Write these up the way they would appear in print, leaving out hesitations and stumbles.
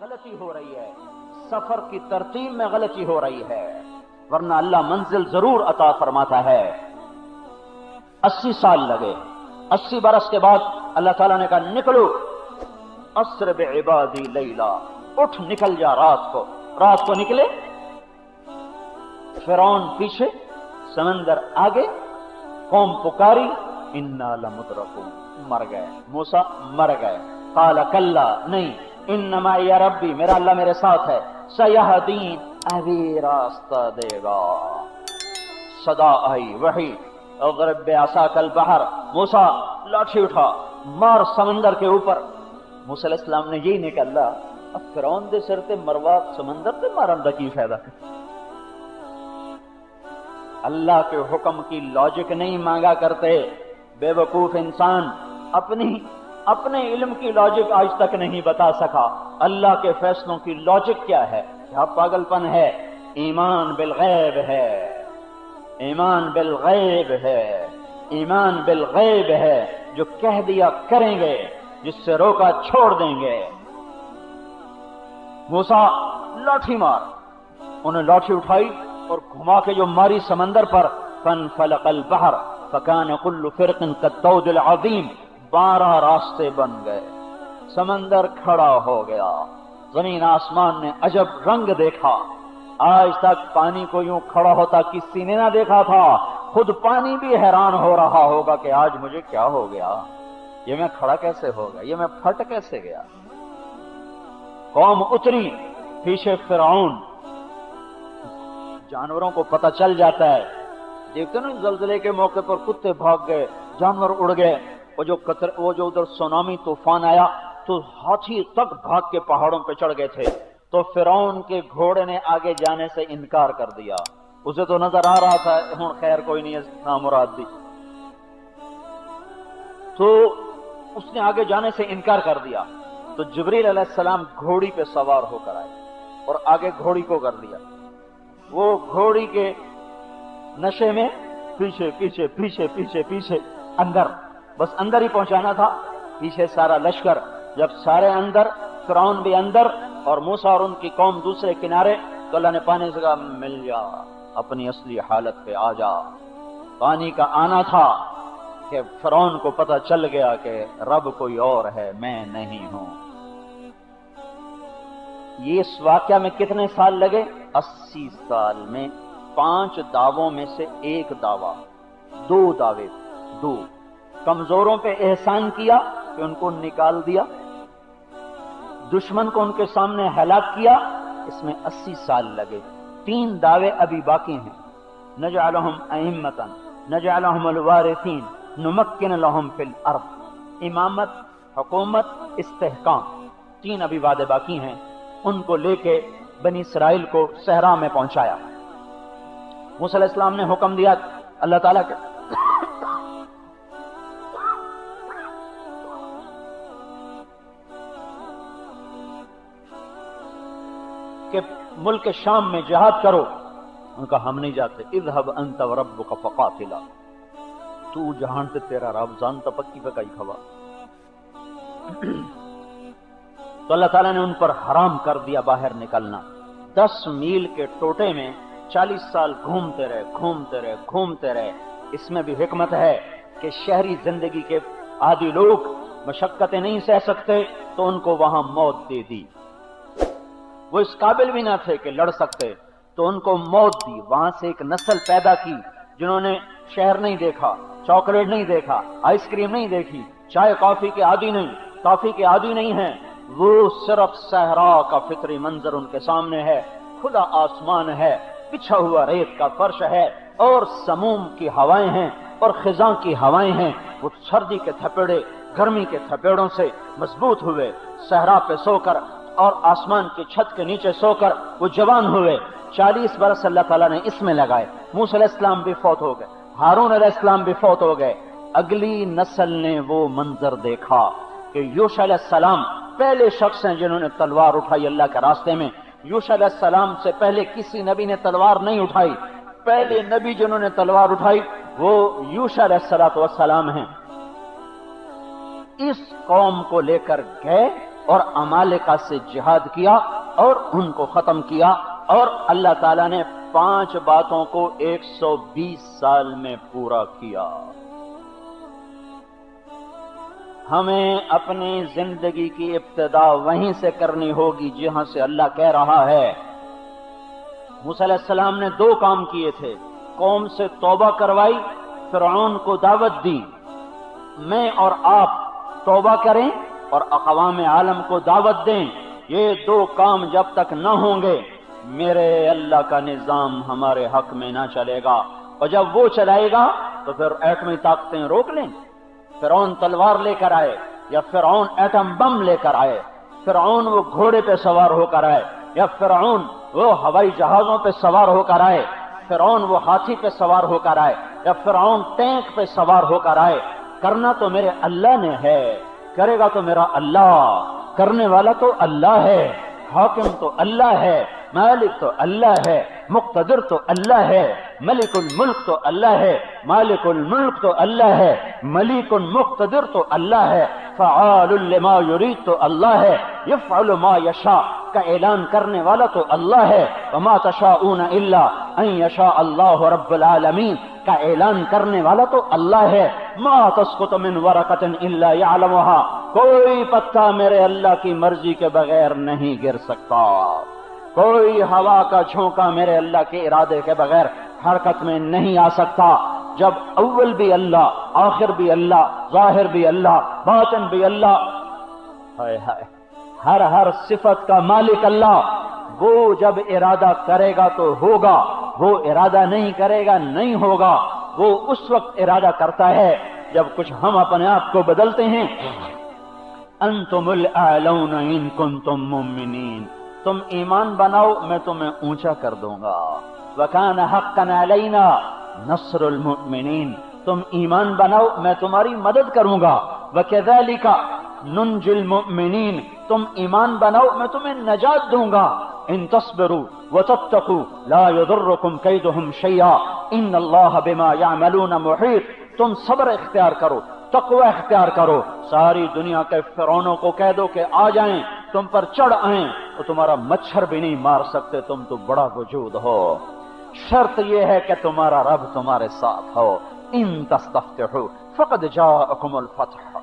غلطی ہو رہی ہے، سفر کی ترتیب میں غلطی ہو رہی ہے، ورنہ اللہ منزل ضرور عطا فرماتا ہے۔ 80 سال لگے، 80 برس کے بعد اللہ تعالیٰ نے کہا نکلو، اسر بعبادی لیلا، اٹھ نکل جا رات کو نکلے۔ فرعون پیچھے، سمندر آگے، قوم پکاری، انا لمدرکون، مر گئے، موسیٰ مر گئے۔ قال کلا، نہیں، انما یا ربی، میرا اللہ میرے ساتھ ہے، سیہدین، ابھی راستہ دے گا۔ صدا آئی، وحی، اضرب بعصاک البحر، موسیٰ لاٹھی اٹھا، مار سمندر کے اوپر۔ موسیٰ علیہ السلام نے یہی نہیں کہا اللہ اب فرعون دے سر تے مروا سمندر تے مارن دا کی فائدہ۔ اللہ کے حکم کی لاجک نہیں مانگا کرتے، بے وقوف انسان اپنے علم کی لاجک آج تک نہیں بتا سکا۔ اللہ کے فیصلوں کی لاجک کیا ہے؟ کیا پاگل پن ہے؟ ایمان بالغیب ہے، ایمان بالغیب ہے، ایمان بالغیب ہے، جو کہہ دیا کریں گے، جس سے روکا چھوڑ دیں گے۔ موسیٰ لاٹھی مار، انہیں لاٹھی اٹھائی اور گھما کے جو ماری سمندر پر، فانفلق البحر فکان کل فرق کالطود العظیم، 12 راستے بن گئے، سمندر کھڑا ہو گیا، زمین آسمان نے عجب رنگ دیکھا۔ آج تک پانی کو یوں کھڑا ہوتا کسی نے نہ دیکھا تھا، خود پانی بھی حیران ہو رہا ہوگا کہ آج مجھے کیا ہو گیا، یہ میں کھڑا کیسے ہو گیا، یہ میں پھٹ کیسے گیا۔ قوم اتری، پیچھے فرعون۔ جانوروں کو پتہ چل جاتا ہے، دیکھتے نا زلزلے کے موقع پر کتے بھاگ گئے، جانور اڑ گئے، وہ جو ادھر سونامی طوفان آیا تو ہاتھی تک بھاگ کے پہاڑوں پہ چڑھ گئے تھے، تو فرعون کے گھوڑے نے آگے جانے سے انکار کر دیا۔ اسے تو نظر آ رہا تھا ہوں خیر کوئی نہیں ہے، نامراد دی، تو اس نے آگے جانے سے انکار کر دیا۔ تو جبریل علیہ السلام گھوڑی پہ سوار ہو کر آئے اور آگے گھوڑی کو کر دیا، وہ گھوڑی کے نشے میں پیچھے پیچھے پیچھے پیچھے پیچھے اندر، بس اندر ہی پہنچانا تھا، پیچھے سارا لشکر۔ جب سارے اندر، فرعون بھی اندر اور موسیٰ اور ان کی قوم دوسرے کنارے، تو اللہ نے پانی سے کہا مل جا، اپنی اصلی حالت پہ آ جا۔ پانی کا آنا تھا کہ فرعون کو پتہ چل گیا کہ رب کوئی اور ہے، میں نہیں ہوں۔ یہ اس واقعہ میں کتنے سال لگے؟ 80 سال میں 5 دعووں میں سے ایک دعویٰ، 2 دعوے، 2 کمزوروں پہ احسان کیا کہ ان کو نکال دیا، دشمن کو ان کے سامنے ہلاک کیا، اس میں 80 سال لگے۔ 3 دعوے ابھی باقی ہیں، نجعلہم ائمۃ، نجعلہم الوارثین، نمکن لہم فی الارض، امامت، حکومت، استحکام، 3 ابھی وعدے باقی ہیں۔ ان کو لے کے بنی اسرائیل کو صحرا میں پہنچایا۔ موسیٰ علیہ السلام نے حکم دیا اللہ تعالیٰ کے کہ ملک شام میں جہاد کرو، ان کا ہم نہیں جاتے، اذهب انت وربک فقاتلا، تو جہان تے تیرا رب جانتا پکی پکائی کھوا۔ تو اللہ تعالیٰ نے ان پر حرام کر دیا باہر نکلنا۔ 10 میل کے ٹوٹے میں 40 سال گھومتے رہے۔ اس میں بھی حکمت ہے کہ شہری زندگی کے عادی لوگ مشقتیں نہیں سہ سکتے تو ان کو وہاں موت دے دی، وہ اس قابل بھی نہ تھے کہ لڑ سکتے تو ان کو موت دی۔ وہاں سے ایک نسل پیدا کی جنہوں نے شہر نہیں دیکھا، چاکلیٹ نہیں دیکھا، آئس کریم نہیں دیکھی، چائے کافی کے عادی نہیں، ٹافی کے عادی نہیں ہیں، وہ صرف صحرا کا فطری منظر ان کے سامنے ہے، کھلا آسمان ہے، بچھا ہوا ریت کا فرش ہے اور سموم کی ہوائیں ہیں اور خزاں کی ہوائیں ہیں۔ وہ سردی کے تھپیڑے، گرمی کے تھپیڑوں سے مضبوط ہوئے، صحرا پہ سو کر اور آسمان کی چھت کے نیچے سو کر وہ جوان ہوئے۔ 40 برس اللہ تعالیٰ نے اس میں لگائے۔ موسیٰ علیہ السلام بھی فوت ہو گئے، ہارون علیہ السلام بھی فوت ہو گئے۔ اگلی نسل نے وہ منظر دیکھا کہ یوشع علیہ السلام پہلے شخص ہیں جنہوں نے تلوار اٹھائی اللہ کے راستے میں۔ یوشع علیہ السلام سے پہلے کسی نبی نے تلوار نہیں اٹھائی، پہلے نبی جنہوں نے تلوار اٹھائی وہ یوشع علیہ السلام ہیں۔ اس قوم کو لے کر گئے اور امالکہ سے جہاد کیا اور ان کو ختم کیا، اور اللہ تعالیٰ نے 5 باتوں کو 120 سال میں پورا کیا۔ ہمیں اپنی زندگی کی ابتدا وہیں سے کرنی ہوگی جہاں سے اللہ کہہ رہا ہے۔ موسیٰ علیہ السلام نے 2 کام کیے تھے، قوم سے توبہ کروائی، فرعون کو دعوت دی۔ میں اور آپ توبہ کریں اور اقوام عالم کو دعوت دیں، یہ 2 کام جب تک نہ ہوں گے میرے اللہ کا نظام ہمارے حق میں نہ چلے گا، اور جب وہ چلائے گا تو پھر ایٹمی طاقتیں روک لیں۔ فرعون تلوار لے کر آئے یا فرعون ایٹم بم لے کر آئے، فرعون وہ گھوڑے پہ سوار ہو کر آئے یا فرعون وہ ہوائی جہازوں پہ سوار ہو کر آئے، فرعون وہ ہاتھی پہ سوار ہو کر آئے یا فرعون ٹینک پہ سوار ہو کر آئے، کرنا تو میرے اللہ نے ہے، کرے گا تو میرا اللہ، کرنے والا تو اللہ ہے، حاکم تو اللہ ہے، مالک تو اللہ ہے، مقتدر تو اللہ ہے، ملک الملک تو اللہ ہے، مالک الملک تو اللہ ہے، ملک مقتدر تو اللہ ہے، فعال لما یرید تو اللہ ہے، یفعل ما یشاء کا اعلان کرنے والا تو اللہ ہے، وما تشاءون الا ان یشاء اللہ رب العالمین کا اعلان کرنے والا تو اللہ ہے، ما تسقط من ورقۃ الا یعلمها کوئی پتا میرے اللہ کی مرضی کے بغیر نہیں گر سکتا، کوئی ہوا کا جھونکا میرے اللہ کے ارادے کے بغیر حرکت میں نہیں آ سکتا۔ جب اول بھی اللہ، آخر بھی اللہ، ظاہر بھی اللہ، باطن بھی اللہ، ہائے ہائے ہر صفت کا مالک اللہ، وہ جب ارادہ کرے گا تو ہوگا، وہ ارادہ نہیں کرے گا نہیں ہوگا، وہ اس وقت ارادہ کرتا ہے جب کچھ ہم اپنے آپ کو بدلتے ہیں۔ انتم الاعلون ان کنتم مؤمنین، تم ایمان بناؤ میں تمہیں اونچا کر دوں گا، وکان حقا علینا نصر المؤمنین، تم ایمان بناؤ میں تمہاری مدد کروں گا، وکذالک ننجی المؤمنین، تم ایمان بناؤ میں تمہیں نجات دوں گا، ان تصبروا وتتقوا لا يضركم كيدهم شيئا ان اللہ بما يعملون محیط، تم صبر اختیار کرو، تقوی اختیار کرو، ساری دنیا کے فرعونوں کو کہہ دو کہ آ جائیں تم پر چڑھ آئیں تو تمہارا مچھر بھی نہیں مار سکتے، تم تو بڑا وجود ہو، شرط یہ ہے کہ تمہارا رب تمہارے ساتھ ہو، ان تستفتحوا فقد جاءکم الفتح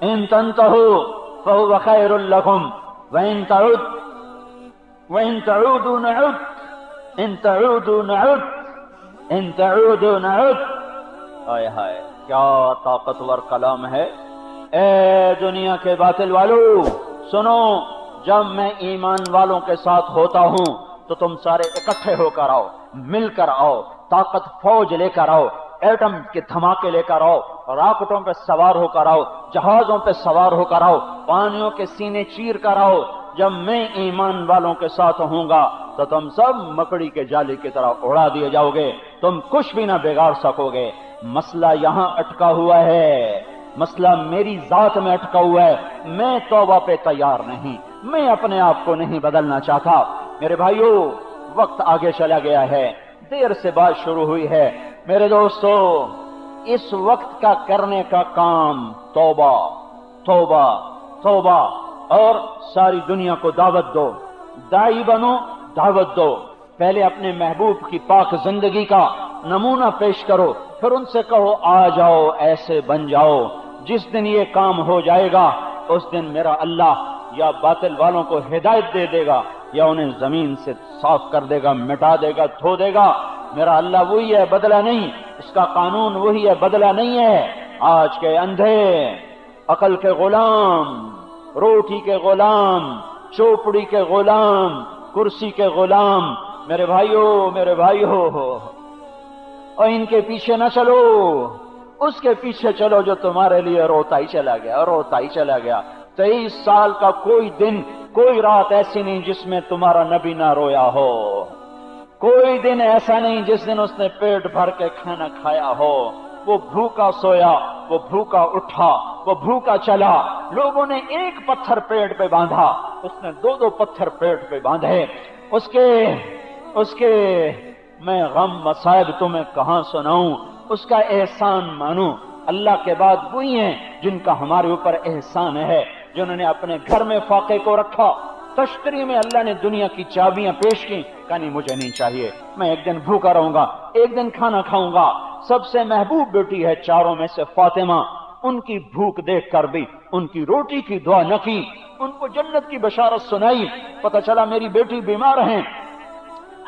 ان تنتهوا فهو خیر لکم وان تعودوا نعد ان تعودوا نعد ان تعودوا نعد۔ ہائے ہائے کیا طاقتور کلام ہے۔ اے دنیا کے باطل والو سنو، جب میں ایمان والوں کے ساتھ ہوتا ہوں تو تم سارے اکٹھے ہو کر آؤ، مل کر آؤ، طاقت فوج لے کر آؤ، ایٹم کے دھماکے لے کر آؤ، راکٹوں پہ سوار ہو کر آؤ، جہازوں پہ سوار ہو کر آؤ، پانیوں کے سینے چیر کر آؤ، جب میں ایمان والوں کے ساتھ ہوں گا تو تم سب مکڑی کے جالے کی طرح اڑا دیے جاؤ گے، تم کچھ بھی نہ بگاڑ سکو گے۔ مسئلہ یہاں اٹکا ہوا ہے، مسئلہ میری ذات میں اٹکا ہوا ہے، میں توبہ پہ تیار نہیں، میں اپنے آپ کو نہیں بدلنا چاہتا۔ میرے بھائیو وقت آگے چلا گیا ہے، دیر سے بات شروع ہوئی ہے، میرے دوستو اس وقت کا کرنے کا کام توبہ توبہ توبہ، اور ساری دنیا کو دعوت دو، داعی بنو، دعوت دو، پہلے اپنے محبوب کی پاک زندگی کا نمونہ پیش کرو، پھر ان سے کہو آ جاؤ ایسے بن جاؤ۔ جس دن یہ کام ہو جائے گا اس دن میرا اللہ یا باطل والوں کو ہدایت دے دے گا یا انہیں زمین سے صاف کر دے گا، مٹا دے گا، دھو دے گا۔ میرا اللہ وہی ہے، بدلہ نہیں، اس کا قانون وہی ہے، بدلہ نہیں ہے۔ آج کے اندھے عقل کے غلام، روٹی کے غلام، چوپڑی کے غلام، کرسی کے غلام، میرے بھائیو اور ان کے پیچھے نہ چلو، اس کے پیچھے چلو جو تمہارے لیے روتا ہی چلا گیا، روتا ہی چلا گیا۔ 23 سال کا کوئی دن، کوئی رات ایسی نہیں جس میں تمہارا نبی نہ رویا ہو، کوئی دن ایسا نہیں جس دن اس نے پیٹ بھر کے کھانا کھایا ہو۔ وہ بھوکا سویا، وہ بھوکا اٹھا، وہ بھوکا چلا، لوگوں نے ایک پتھر پیٹ پہ باندھا، اس نے 2 پتھر پیٹ پہ باندھے۔ اس کے میں غم مصائب تمہیں کہاں سناؤں، اس کا احسان مانوں، اللہ کے بعد وہی ہیں جن کا ہمارے اوپر احسان ہے، جنہوں نے اپنے گھر میں فاقے کو رکھا، تشتری میں اللہ نے دنیا کی چابیاں پیش کی، کہا نہیں مجھے نہیں چاہیے، میں ایک دن بھوکا رہوں گا، ایک دن کھانا کھاؤں گا۔ سب سے محبوب بیٹی ہے چاروں میں سے فاطمہ، ان کی بھوک دیکھ کر بھی ان کی روٹی کی دعا نہ کی، ان کو جنت کی بشارت سنائی۔ پتہ چلا میری بیٹی بیمار ہیں،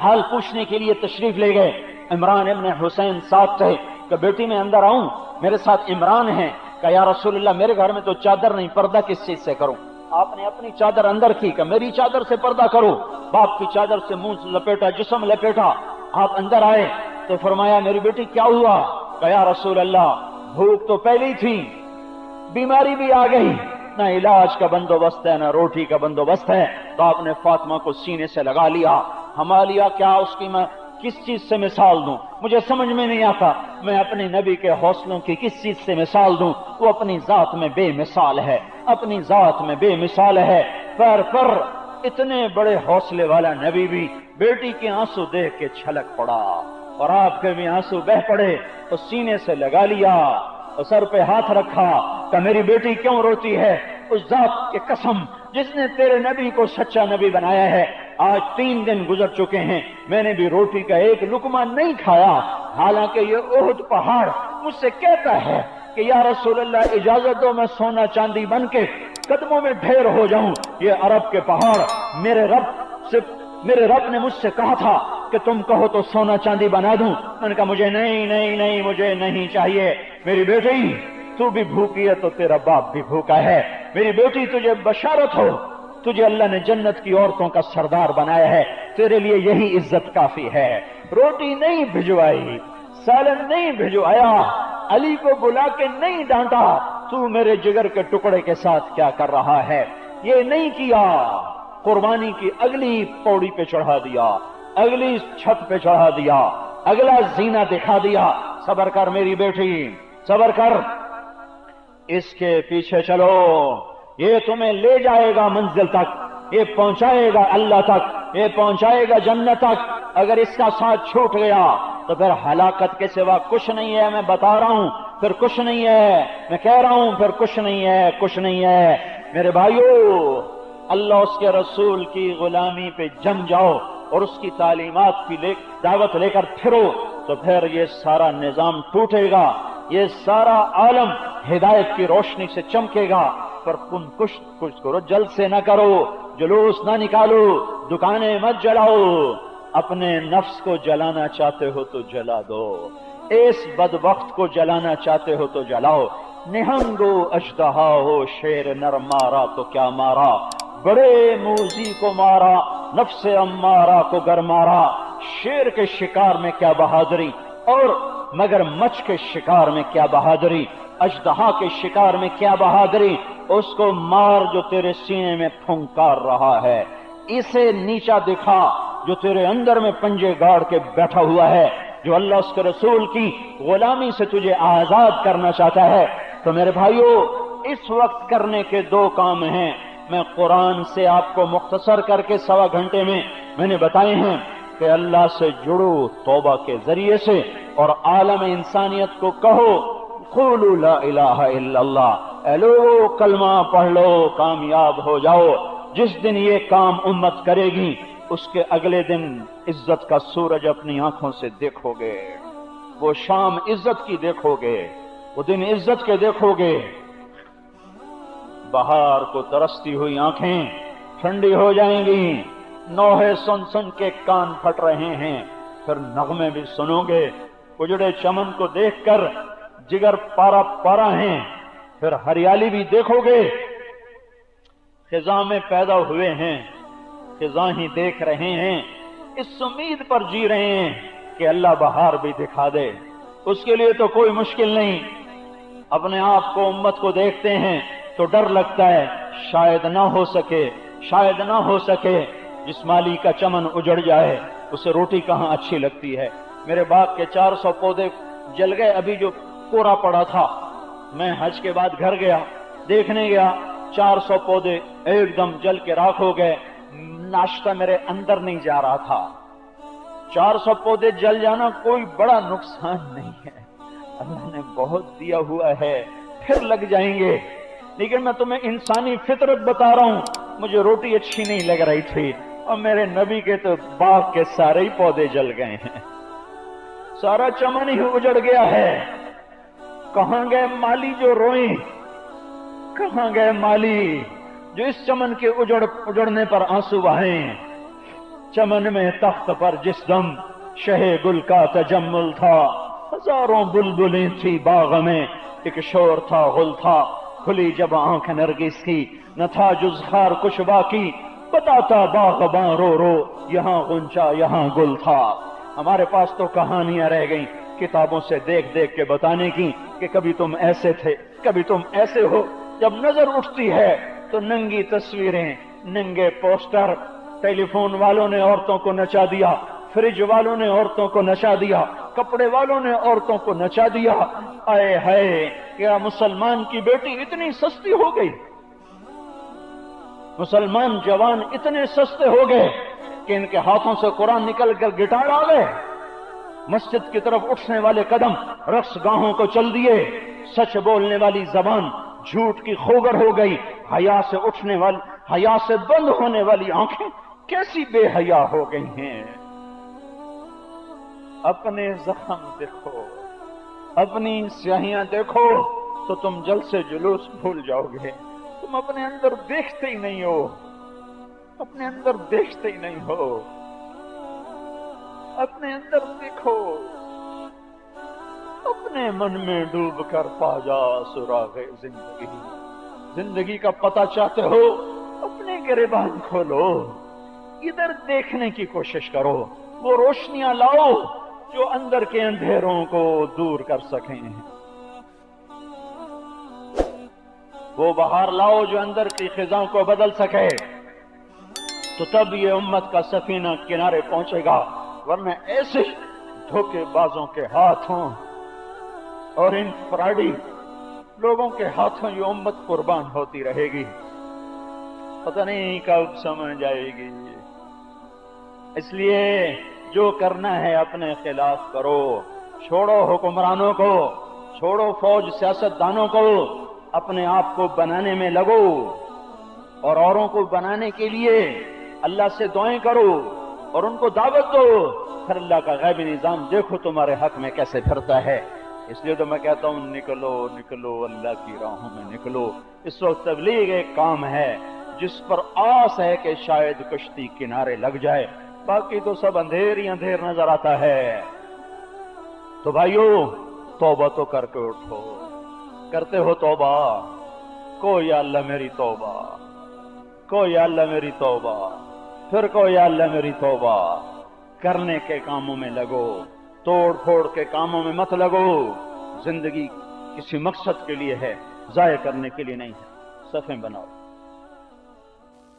حال پوچھنے کے لیے تشریف لے گئے، عمران ابن حسین ساتھ تھے، کہ بیٹی میں اندر آؤں، میرے ساتھ عمران ہیں، کہ یا رسول اللہ میرے گھر میں تو چادر نہیں، پردہ کس چیز سے کروں؟ آپ نے اپنی چادر اندر کی کہ میری چادر سے پردہ کرو، باپ کی چادر سے منہ لپیٹا، جسم لپیٹا، آپ اندر آئے تو فرمایا میری بیٹی کیا ہوا؟ کہ یا رسول اللہ بھوک تو پہلی تھی، بیماری بھی آ گئی، نہ علاج کا بندوبست ہے نہ روٹی کا بندوبست ہے۔ تو آپ نے فاطمہ کو سینے سے لگا لیا، ہما لیا، کیا اس کی میں کس چیز سے مثال دوں؟ مجھے سمجھ میں نہیں آتا، میں اپنے نبی کے حوصلوں کی کس چیز سے مثال دوں؟ وہ اپنی ذات میں بے مثال ہے، اپنی ذات میں بے مثال ہے۔ پیر پر اتنے بڑے حوصلے والا نبی بھی بیٹی کے آنسو دیکھ کے چھلک پڑا، اور آپ کے بھی آنسو بہ پڑے، تو سینے سے لگا لیا اور سر پہ ہاتھ رکھا کہ میری بیٹی کیوں روتی ہے؟ اس ذات کی قسم جس نے تیرے نبی کو سچا نبی بنایا ہے، آج 3 دن گزر چکے ہیں، میں نے بھی روٹی کا ایک لقمہ نہیں کھایا، حالانکہ یہ احد پہاڑ مجھ سے کہتا ہے کہ یا رسول اللہ اجازت دو میں سونا چاندی بن کے قدموں میں ڈھیر ہو جاؤں۔ یہ عرب کے پہاڑ میرے رب نے مجھ سے کہا تھا کہ تم کہو تو سونا چاندی بنا دوں۔ میں نے کہا مجھے نہیں مجھے نہیں چاہیے، میری بیٹی تو بھی بھوکی ہے تو تیرا باپ بھی بھوکا ہے، میری بیٹی تجھے بشارت ہو، تجھے اللہ نے جنت کی عورتوں کا سردار بنایا ہے، تیرے لیے یہی عزت کافی ہے۔ روٹی نہیں بھجوائی، سالن نہیں بھجوایا، علی کو بلا کے نہیں ڈانٹا، تو میرے جگر کے ٹکڑے کے ساتھ کیا کر رہا ہے؟ یہ نہیں کیا، قربانی کی اگلی پوڑی پہ چڑھا دیا، اگلی چھت پہ چڑھا دیا، اگلا زینہ دکھا دیا۔ صبر کر میری بیٹی، صبر کر، اس کے پیچھے چلو، یہ تمہیں لے جائے گا منزل تک، یہ پہنچائے گا اللہ تک، یہ پہنچائے گا جنت تک۔ اگر اس کا ساتھ چھوٹ گیا تو پھر ہلاکت کے سوا کچھ نہیں ہے، میں بتا رہا ہوں، پھر کچھ نہیں ہے، میں کہہ رہا ہوں پھر کچھ نہیں ہے، کچھ نہیں ہے۔ میرے بھائیو، اللہ اس کے رسول کی غلامی پہ جم جاؤ اور اس کی تعلیمات کی دعوت لے کر پھرو، تو پھر یہ سارا نظام ٹوٹے گا، یہ سارا عالم ہدایت کی روشنی سے چمکے گا۔ پر تم کچھ کرو، جلد سے نہ کرو، جلوس نہ نکالو، دکانیں مت جلاؤ، اپنے نفس کو جلانا چاہتے ہو تو جلا دو، اس بدبخت کو جلانا چاہتے ہو تو جلاؤ۔ نہنگو اژدہا ہو، شیر نر مارا تو کیا مارا، بڑے موذی کو مارا، نفس امارہ کو گر مارا۔ شیر کے شکار میں کیا بہادری، اور مگر مچھ کے شکار میں کیا بہادری، اژدہا کے شکار میں کیا بہادری، اس کو مار جو تیرے سینے میں پھنکار رہا ہے، اسے نیچا دکھا جو تیرے اندر میں پنجے گاڑ کے بیٹھا ہوا ہے، جو اللہ اس کے رسول کی غلامی سے تجھے آزاد کرنا چاہتا ہے۔ تو میرے بھائیو، اس وقت کرنے کے 2 کام ہیں، میں قرآن سے آپ کو مختصر کر کے 1.25 گھنٹے میں نے بتائے ہیں کہ اللہ سے جڑو توبہ کے ذریعے سے، اور عالم انسانیت کو کہو قولوا لا الہ الا اللہ، اے لوگو کلمہ پڑھ لو، کامیاب ہو جاؤ۔ جس دن یہ کام امت کرے گی، اس کے اگلے دن عزت کا سورج اپنی آنکھوں سے دیکھو گے، وہ شام عزت کی دیکھو گے، وہ دن عزت کے دیکھو گے۔ بہار کو ترستی ہوئی آنکھیں ٹھنڈی ہو جائیں گی، نوحے سن کے کان پھٹ رہے ہیں، پھر نغمے بھی سنو گے، اجڑے چمن کو دیکھ کر جگر پارا پارا ہیں، پھر ہریالی بھی دیکھو گے، خزاں میں پیدا ہوئے ہیں، خزاں ہی دیکھ رہے ہیں، اس امید پر جی رہے ہیں کہ اللہ بہار بھی دکھا دے۔ اس کے لیے تو کوئی مشکل نہیں، اپنے آپ کو امت کو دیکھتے ہیں تو ڈر لگتا ہے شاید نہ ہو سکے، جس مالی کا چمن اجڑ جائے اسے روٹی کہاں اچھی لگتی ہے۔ میرے باغ کے 400 پودے جل گئے، ابھی جو کوڑا پڑا تھا، میں حج کے بعد گھر گیا، دیکھنے گیا، 400 پودے ایک دم جل کے راکھ ہو گئے، ناشتہ میرے اندر نہیں جا رہا تھا۔ 400 پودے جل جانا کوئی بڑا نقصان نہیں ہے، اللہ نے बहुत दिया हुआ है, फिर लग जाएंगे। लेकिन मैं तुम्हें इंसानी फितरत बता रहा हूं। मुझे रोटी अच्छी नहीं लग रही थी और मेरे नबी के तो बाग के सारे ही पौधे जल गए हैं, सारा चमन ही उजड़ गया है। कहां गए माली जो रोए, कहां गए माली जो इस चमन के उजड़ने पर आंसू बहाए। चमन में तख्त पर जिस दम शहे गुल का तजम्मुल था, हजारों बुलबुलें थी बाग में, एक शोर था गुल था। खुली जब आंख नरगिस की, न था जुज़खार कुछ बाकी, बताता बाग़बां रो रो, यहाँ गुंचा यहाँ गुल था। हमारे पास तो कहानियां रह गईं किताबों से देख देख के बताने की कि कभी तुम ऐसे थे, कभी तुम ऐसे हो। जब नजर उठती है तो नंगी तस्वीरें, नंगे पोस्टर, टेलीफोन वालों ने औरतों को नचा दिया, फ्रिज वालों ने औरतों को नचा दिया, कपड़े वालों ने औरतों को नचा दिया। आए हाय, क्या मुसलमान की बेटी इतनी सस्ती हो गई, मुसलमान जवान इतने सस्ते हो गए कि इनके हाथों से कुरान निकल कर गिटार आ गए। मस्जिद की तरफ उठने वाले कदम रक्स गाहों को चल दिए। सच बोलने वाली जबान झूठ की खोगर हो गई। हया से उठने वाली, हया से बंद होने वाली आंखें कैसी बेहया हो गई हैं। अपने जख्म देखो, अपनी स्याहियां देखो तो तुम जल्द से जुलूस भूल जाओगे। तुम अपने अंदर देखते ही नहीं हो, अपने अंदर देखते ही नहीं हो। अपने अंदर देखो, अपने मन में डूब कर पा जा सुरागे जिंदगी। जिंदगी का पता चाहते हो, अपने गिरेबान खोलो, इधर देखने की कोशिश करो। वो रोशनियां लाओ जो अंदर के अंधेरों को दूर कर सकें। वो बहार लाओ जो अंदर की खिजाओं को बदल सके। तो तब ये उम्मत का सफीना किनारे पहुंचेगा, वरना ऐसे धोखेबाजों के हाथों और इन फ्रॉडी लोगों के हाथों ये उम्मत कुर्बान होती रहेगी। पता नहीं कब समझ आएगी। इसलिए जो करना है अपने खिलाफ करो। छोड़ो हुक्मरानों को, छोड़ो फौज सियासतदानों को, अपने आप को बनाने में लगो और औरों को बनाने के लिए अल्लाह से दुआएं करो और उनको दावत दो। फिर अल्लाह का गैबी निजाम देखो तुम्हारे हक में कैसे फिरता है। इसलिए तो मैं कहता हूं, निकलो निकलो, अल्लाह की राहों में निकलो। इस वक्त तबलीग एक काम है जिस पर आस है कि शायद कश्ती किनारे लग जाए, बाकी तो सब अंधेर ही अंधेर नजर आता है। तो भाइयों, तौबा तो करके उठो। करते हो तौबा? को या अल्लाह मेरी तौबा, को या अल्लाह मेरी तौबा, फिर को या अल्लाह मेरी तौबा। करने के कामों में लगो, तोड़ फोड़ के कामों में मत लगो। जिंदगी किसी मकसद के लिए है, जाया करने के लिए नहीं है। सफ़ें बनाओ।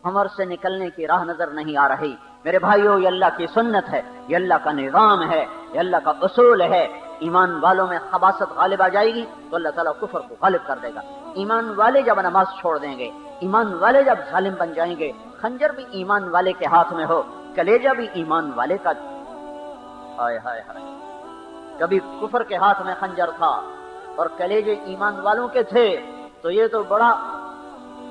उमर से निकलने की राह नजर नहीं आ रही। मेरे भाइयों, ये अल्लाह की सुन्नत है, ये अल्लाह का निजाम है, ये अल्लाह का उसूल है। ईमान वालों में खबासत गालिब आ जाएगी तो अल्लाह ताला कुफर को गालिब कर देगा। ईमान वाले जब नमाज छोड़ देंगे, ईमान वाले जब जालिम बन जाएंगे, खंजर भी ईमान वाले के हाथ में हो, कलेजा भी ईमान वाले का। हाय हाय हाय, कभी कुफर के हाथ में खंजर था और कलेजे ईमान वालों के थे, तो ये तो बड़ा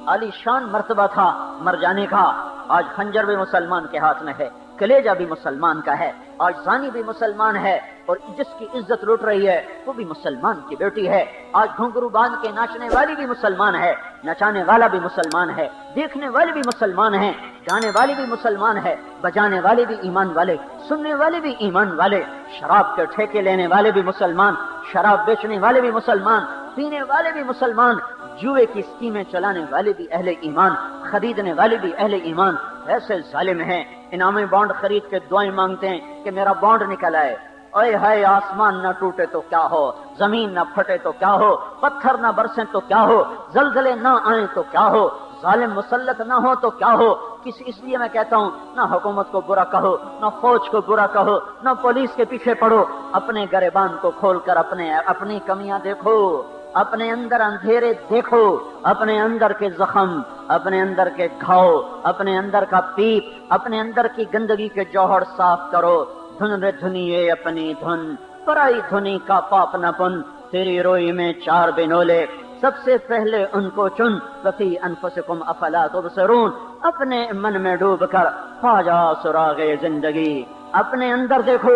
आलीशान मर्तबा था मर जाने का। आज खंजर भी मुसलमान के हाथ में है, कलेजा भी मुसलमान का है। आज जानी भी मुसलमान है और जिसकी इज्जत लूट रही है वो भी मुसलमान की बेटी है। आज घुंघरू बांध के नाचने वाली भी मुसलमान है, नचाने वाला भी मुसलमान है, देखने वाले भी मुसलमान है, गाने वाले भी मुसलमान है, बजाने वाले भी ईमान वाले, सुनने वाले भी ईमान वाले, शराब के ठेके लेने वाले भी मुसलमान, शराब बेचने वाले भी मुसलमान, पीने वाले भी मुसलमान, जुए की स्कीमें चलाने वाले भी अहले ईमान, खरीदने वाले भी अहले ईमान। ऐसे जालिम हैं, इनामी बॉन्ड खरीद के दुआएं मांगते हैं कि मेरा बॉन्ड निकल आए। ओए हाय, आसमान न टूटे तो क्या हो, जमीन न फटे तो क्या हो, पत्थर न बरसे तो क्या हो, जलजले न आए तो क्या हो, जालिम मुसल्लत न हो तो क्या हो। इसलिए मैं कहता हूँ, न हुकूमत को बुरा कहो, न फौज को बुरा कहो, न पुलिस के पीछे पड़ो। अपने गरेबान को खोलकर अपनी कमियां देखो, अपने अंदर अंधेरे देखो, अपने अंदर के जख्म, अपने अंदर के घाव, अपने अंदर का पीप, अपने अंदर की गंदगी के जौहर साफ करो। धुन रे धुनिए अपनी धुन, पराई धुनी का पाप न पुन, तेरी रोई में 4 बिनोले, सबसे पहले उनको चुन, वफी अनफुसिकुम अफला तुबसरून, अपने मन में डूब कर ख्वाजा सुरागे जिंदगी, अपने अंदर देखो,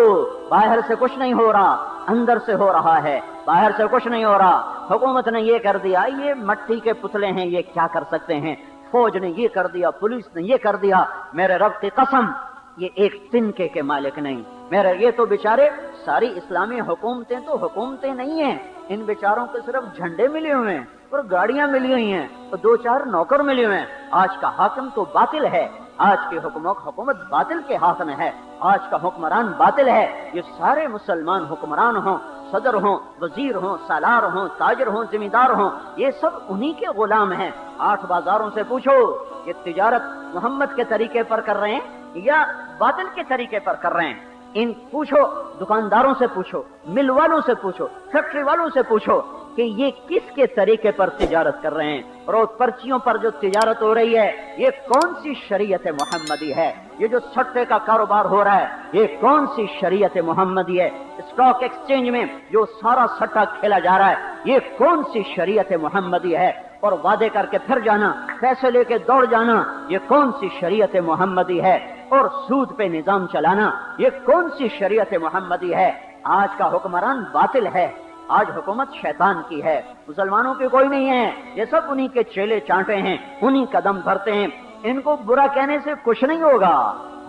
बाहर से कुछ नहीं हो रहा, अंदर से हो रहा है, बाहर से कुछ नहीं हो रहा। हुकूमत ने ये कर दिया, ये मट्टी के पुतले हैं, ये क्या कर सकते हैं, फौज ने ये कर दिया, पुलिस ने ये कर दिया, मेरे रब की कसम ये एक तिनके के मालिक नहीं, मेरे ये तो बेचारे सारी इस्लामी हुकूमतें तो हुकूमतें नहीं हैं, इन बेचारों को सिर्फ झंडे मिले हुए हैं और गाड़ियां मिली हुई हैं और 2-4 नौकर मिले हुए हैं। आज का हाकिम तो बातिल है, आज की हुकूमत बातिल के हाथ में है, आज का हुक्मरान बातिल है। ये सारे मुसलमान हुक्मरान हों, सदर हों, वजीर हों, सालार हों, ताजर हों, जिम्मेदार हों, ये सब उन्हीं के गुलाम हैं। 8 बाजारों से पूछो ये तिजारत मोहम्मद के तरीके पर कर रहे हैं या बातिल के तरीके पर कर रहे हैं। इन पूछो, दुकानदारों से पूछो, मिल वालों से पूछो, फैक्ट्री वालों से पूछो कि ये किसके तरीके पर तिजारत कर रहे हैं। रोज पर्चियों पर जो तिजारत हो रही है ये कौन सी शरीयत मोहम्मदी है, ये जो सट्टे का कारोबार हो रहा है ये कौन सी शरीयत मोहम्मदी है, स्टॉक एक्सचेंज में जो सारा सट्टा खेला जा रहा है ये कौन सी शरीयत मोहम्मदी है, और वादे करके फिर जाना, पैसे लेके दौड़ जाना ये कौन सी शरीयत मोहम्मदी है, और सूद पे निजाम चलाना ये कौन सी शरीयत मोहम्मदी है। आज का हुक्मरान बातिल है, आज हुकूमत शैतान की है, मुसलमानों की कोई नहीं है, ये सब उन्हीं के चेले चांटे हैं, उन्हीं कदम भरते हैं। इनको बुरा कहने से कुछ नहीं होगा,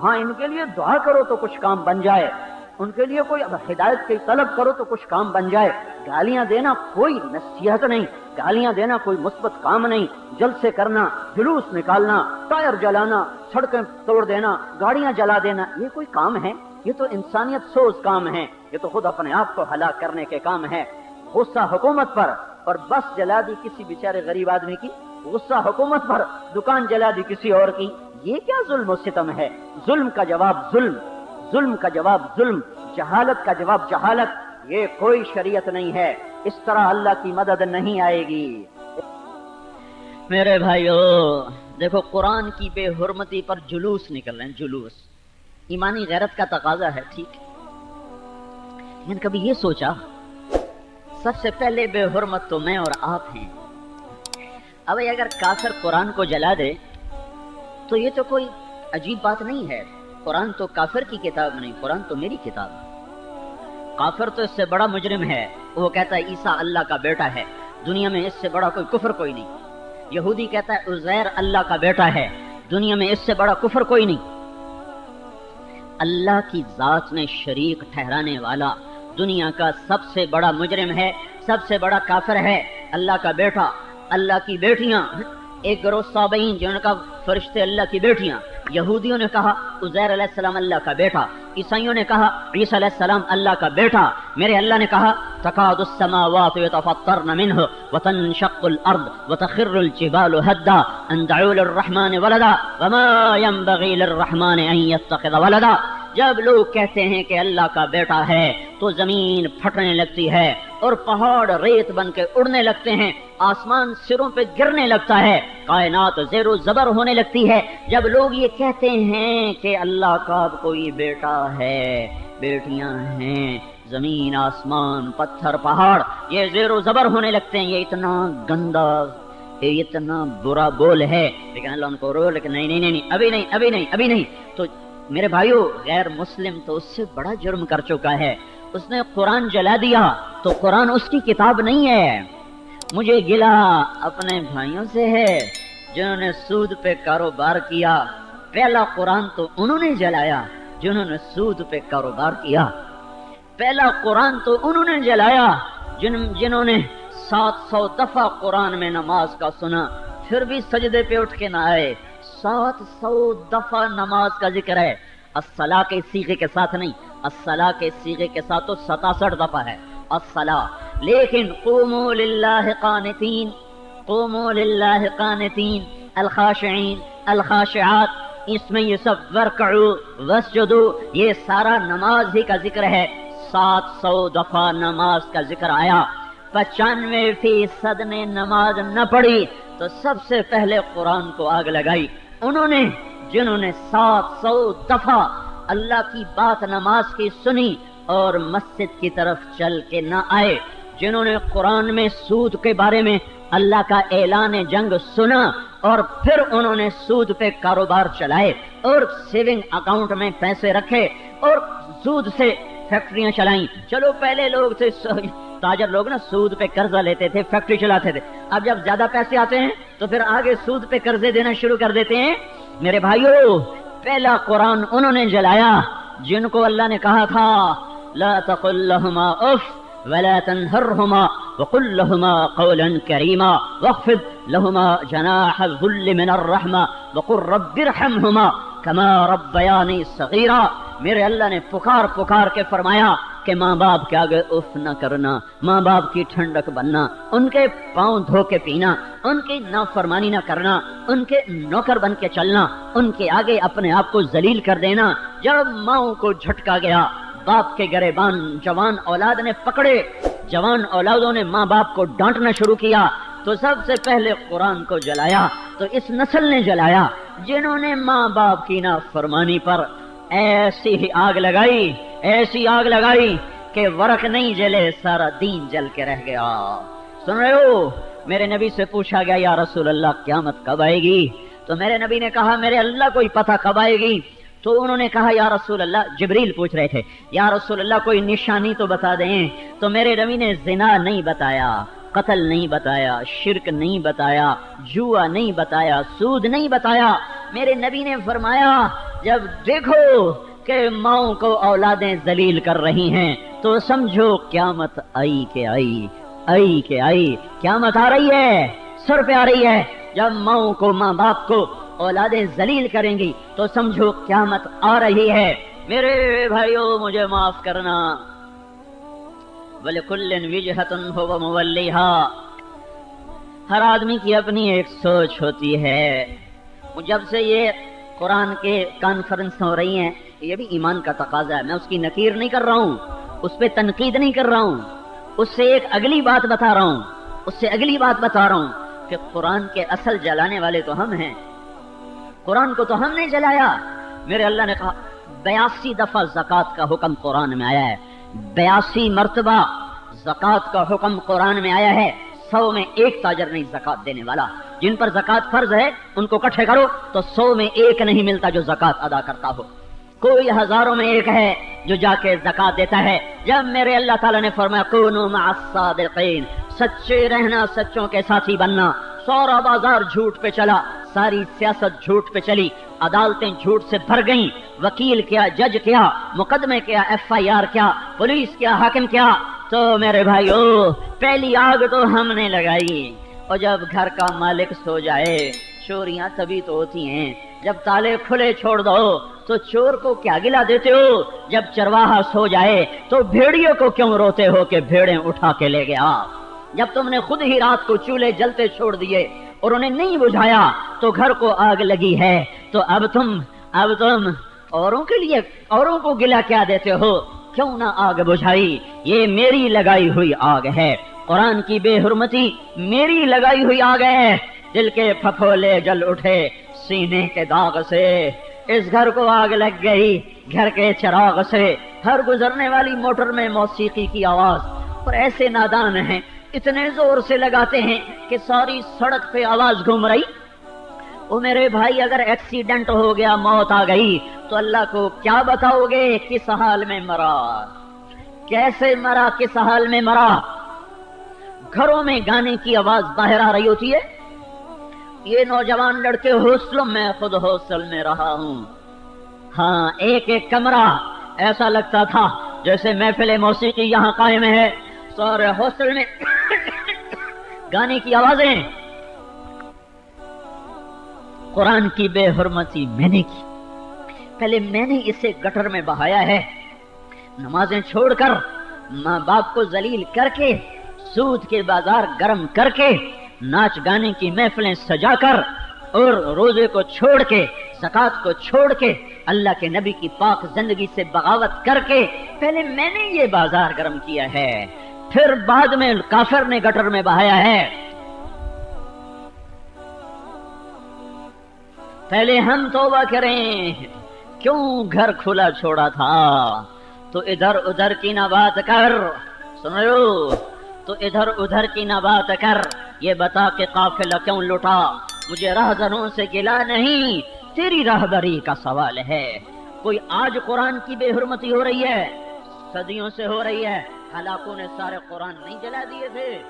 हाँ इनके लिए दुआ करो तो कुछ काम बन जाए, उनके लिए कोई हिदायत की तलब करो तो कुछ काम बन जाए। गालियां देना कोई नसीहत नहीं, गालियां देना कोई मुस्बत काम नहीं, जलसे करना, जुलूस निकालना, टायर जलाना, सड़कें तोड़ देना, गाड़ियां जला देना ये कोई काम है? ये तो इंसानियत सोच काम है, ये तो खुद अपने आप को हलाक करने के काम है। गुस्सा हुकूमत पर और बस जला दी किसी बेचारे गरीब आदमी की, गुस्सा हुकूमत पर दुकान जला दी किसी और की, ये क्या जुल्म सितम है? जुल्म का जवाब जुल्म, जुल्म का जवाब जुल्म, जहालत का जवाब जहालत, ये कोई शरीयत नहीं है। इस तरह अल्लाह की मदद नहीं आएगी। मेरे भाइयों देखो, कुरान की बेहुरमती पर जुलूस निकल रहे हैं, जुलूस। ईमानी गैरत का तकाजा है, ठीक है, लेकिन कभी ये सोचा सबसे पहले बेहुरमत तो मैं और आप हैं। अब अगर काफिर कुरान को जला दे तो ये तो कोई अजीब बात नहीं है, कुरान तो काफिर की किताब नहीं, कुरान तो मेरी किताब है। काफिर तो इससे बड़ा मुजरिम है, वो कहता है ईसा अल्लाह का बेटा है, दुनिया में इससे बड़ा कोई कुफर कोई नहीं। यहूदी कहता है उज़ैर अल्लाह का बेटा है, दुनिया में इससे बड़ा कुफर कोई नहीं। अल्लाह की जात में शरीक ठहराने वाला दुनिया का सबसे बड़ा मुजरिम है, सबसे बड़ा काफिर है। अल्लाह का बेटा, अल्लाह की बेटियां, एक गरोह साबईन जिनका फरिश्ते अल्लाह की बेटियां, यहूदियों ने कहा उज़ैर अलैहिस्सलाम अल्लाह का बेटा, ईसाइयों ने कहा ईसा अलैहिस्सलाम अल्लाह का बेटा। मेरे अल्लाह ने कहा तकादुस समावातु यतफत्तरन मिन्हु व तनशक्कुल अर्द व तखिर्रुल जिबालु हद्दा अन दअू लिर्रहमानि वलदा व मा यंबगी लिर्रहमानि अन यत्तखिज़ वलदा। जब लोग कहते हैं कि अल्लाह का बेटा है तो जमीन फटने लगती है और पहाड़ रेत बन के उड़ने लगते हैं, आसमान सिरों पे गिरने लगता है, कायनात ज़ेरो ज़बर होने लगती है। जब लोग ये कहते हैं कि अल्लाह का कोई बेटा है, बेटियां हैं, जमीन आसमान पत्थर पहाड़ ये ज़ेरो ज़बर होने लगते हैं, ये इतना गंदा, ये इतना बुरा बोल है। लेकिन अल्लाह उनको रो, लेकिन नहीं नहीं नहीं, अभी नहीं अभी नहीं अभी नहीं। तो मेरे भाइयों, गैर मुस्लिम तो उससे बड़ा जुर्म कर चुका है, उसने कुरान जला दिया तो कुरान उसकी किताब नहीं है। मुझे गिला अपने भाइयों से है जिन्होंने सूद पे कारोबार किया। पहला कुरान तो उन्होंने जलाया जिन्होंने सूद पे कारोबार किया, पहला कुरान तो उन्होंने जलाया जिन्होंने 700 दफा कुरान में नमाज का सुना फिर भी सजदे पे उठ के ना आए। 700 दफा नमाज का जिक्र है, अस्सला के सीगे के साथ नहीं, अस्सला के सीगे के साथ तो 67 दफा है अस्सला। लेकिन क़ूमू लिल्लाहि क़ानितीन, क़ूमू लिल्लाहि क़ानितीन अल-ख़ाशिईन अल-ख़ाशिआत, इसमें ये सब वरकऊ वस्जुदू ये सारा नमाज ही का जिक्र है। 700 दफा नमाज का जिक्र आया, 95% ने नमाज न पढ़ी तो सबसे पहले कुरान को आग लगाई उन्होंने जिन्होंने 700 दफा अल्लाह की बात नमाज की सुनी और मस्जिद की तरफ चल के न आए, जिन्होंने कुरान में सूद के बारे में अल्लाह का ऐलान जंग सुना और फिर उन्होंने सूद पे कारोबार चलाए और सेविंग अकाउंट में पैसे रखे और सूद से फैक्ट्रियां चलाई। चलो पहले लोग थे ताजर लोग ना सूद पे कर्जा लेते थे, फैक्ट्री चलाते थे। अब जब ज्यादा पैसे आते हैं तो फिर आगे सूद पे कर्जे देना शुरू कर देते हैं। मेरे भाइयों, पहला कुरान उन्होंने जलाया जिनको अल्लाह ने कहा था ला तकुल लहुमा उफ वला तनहरहुमा वकुल लहुमा कौलन करीमा वख्फिद लहुमा जनाह ज़ुल्ल मिनर रहमा वकुल रब्बिरहमहुमा कमा रब्बयानी सगीरा। मेरे अल्लाह ने पुकार पुकार के फरमाया कि माँ बाप के आगे उफ न करना, माँ बाप की ठंडक बनना, उनके पांव धो के पीना, उनकी नाफरमानी न करना, उनके नौकर बन के चलना, उनके आगे अपने आप को जलील कर देना। जब माँ को झटका गया, बाप के गरेबान जवान औलाद ने पकड़े, जवान औलादों ने माँ बाप को डांटना शुरू किया, तो सबसे पहले कुरान को जलाया। तो इस नस्ल ने जलाया जिन्होंने माँ बाप की नाफरमानी पर ऐसी ही आग लगाई, ऐसी आग लगाई कि वरक नहीं जले, सारा दीन जल के रह गया। सुन रहे हो? मेरे नबी से पूछा गया या रसूल अल्लाह क़यामत कब आएगी? तो मेरे नबी ने कहा मेरे अल्लाह को ही पता कब आएगी। तो उन्होंने कहा या रसूल अल्लाह, जिब्रील पूछ रहे थे या रसूल अल्लाह कोई निशानी तो बता दें। तो मेरे नबी ने जिना नहीं बताया, कत्ल नहीं बताया, शिरक नहीं बताया, जुआ नहीं बताया, सूद नहीं बताया। मेरे नबी ने फरमाया जब देखो कि माओ को औलादें जलील कर रही हैं तो समझो क्यामत आई के आई, आई के आई, क्यामत आ रही है, सर पे आ रही है। जब माओ को, माँ बाप को औलादें जलील करेंगी तो समझो क्यामत आ रही है। मेरे भाइयों, मुझे माफ करना। वलिकुल्लिन विजहतुन हुवा मुवल्लिहा, हर आदमी की अपनी एक सोच होती है। जब से ये कुरान के कॉन्फ्रेंस हो रही हैं, ये भी ईमान का तकाजा है। मैं उसकी नकीर नहीं कर रहा हूँ, उस पर तनकीद नहीं कर रहा हूँ, उससे एक अगली बात बता रहा हूँ, उससे अगली बात बता रहा हूँ कि कुरान के असल जलाने वाले तो हम हैं। कुरान को तो हमने जलाया। मेरे अल्लाह ने कहा 82 दफा ज़कात का हुक्म कुरान में आया है, 82 मर्तबा ज़कात का हुक्म कुरान में आया है। 100 में एक ताजर नहीं ज़कात देने वाला। जिन पर ज़कात फर्ज है उनको इकट्ठे करो तो 100 में एक नहीं मिलता जो ज़कात अदा करता हो। कोई हजारों में एक है जो जाके ज़कात देता है। जब मेरे अल्लाह ताला ने फरमाया कुनू मअस-सादिक़ीन, सच्चे रहना, सच्चों के साथी बनना। सारा बाजार झूठ पे चला, सारी सियासत झूठ पे चली, अदालतें झूठ से भर गईं, वकील क्या, जज क्या, मुकदमे क्या, FIR क्या, पुलिस क्या, हाकिम क्या। तो मेरे भाइयों, पहली आग तो हमने लगाई। और जब घर का मालिक सो जाए, चोरियां तभी तो होती हैं। जब ताले खुले छोड़ दो तो चोर को क्या गिला देते हो? जब चरवाहा सो जाए तो भेड़ियों को क्यों रोते हो कि भेड़ें उठा के ले गया? जब तुमने खुद ही रात को चूल्हे जलते छोड़ दिए और उन्हें नहीं बुझाया तो घर को आग लगी है, तो अब तुम औरों के लिए, औरों को गिला क्या देते हो? क्यों ना आग बुझाई? ये मेरी लगाई हुई आग है। कुरान की बेहुरमती मेरी लगाई हुई आग है। दिल के फफोले जल उठे सीने के दाग से। इस घर को आग लग गई घर के चिराग से। हर गुजरने वाली मोटर में मौसीकी की आवाज। और ऐसे नादान हैं, इतने जोर से लगाते हैं कि सारी सड़क पे आवाज घूम रही। ओ मेरे भाई, अगर एक्सीडेंट हो गया, मौत आ गई, तो अल्लाह को क्या बताओगे किस हाल में मरा, कैसे मरा, किस हाल में मरा? घरों में गाने की आवाज बाहर आ रही होती है। ये नौजवान लड़के हॉस्टलों में, खुद हॉस्टल में रहा हूं। हाँ, एक एक कमरा ऐसा लगता था जैसे महफिल मौसीकी यहाँ कायम है। सारे हॉस्टल में गाने की आवाजें। कुरान की बेहुरमती मैंने की। पहले मैंने इसे गटर में बहाया है, नमाजें छोड़कर, माँ बाप को जलील करके, सूद के बाजार गर्म करके, नाच गाने की महफिलें सजाकर और रोजे को छोड़ के, ज़कात को छोड़ के, अल्लाह के नबी की पाक जिंदगी से बगावत करके पहले मैंने ये बाजार गर्म किया है, फिर बाद में काफिर ने गटर में बहाया है। पहले हम तौबा करें। क्यों घर खुला छोड़ा था? तो इधर उधर की ना बात कर। सुनो, تو ادھر ادھر کی نہ بات کر، یہ بتا کہ قافلہ کیوں لٹا؟ مجھے راہزنوں سے گلا نہیں، تیری راہبری کا سوال ہے۔ کوئی آج قرآن کی بے حرمتی ہو رہی ہے؟ صدیوں سے ہو رہی ہے۔ ہلاکوں نے سارے قرآن نہیں جلا دیے تھے؟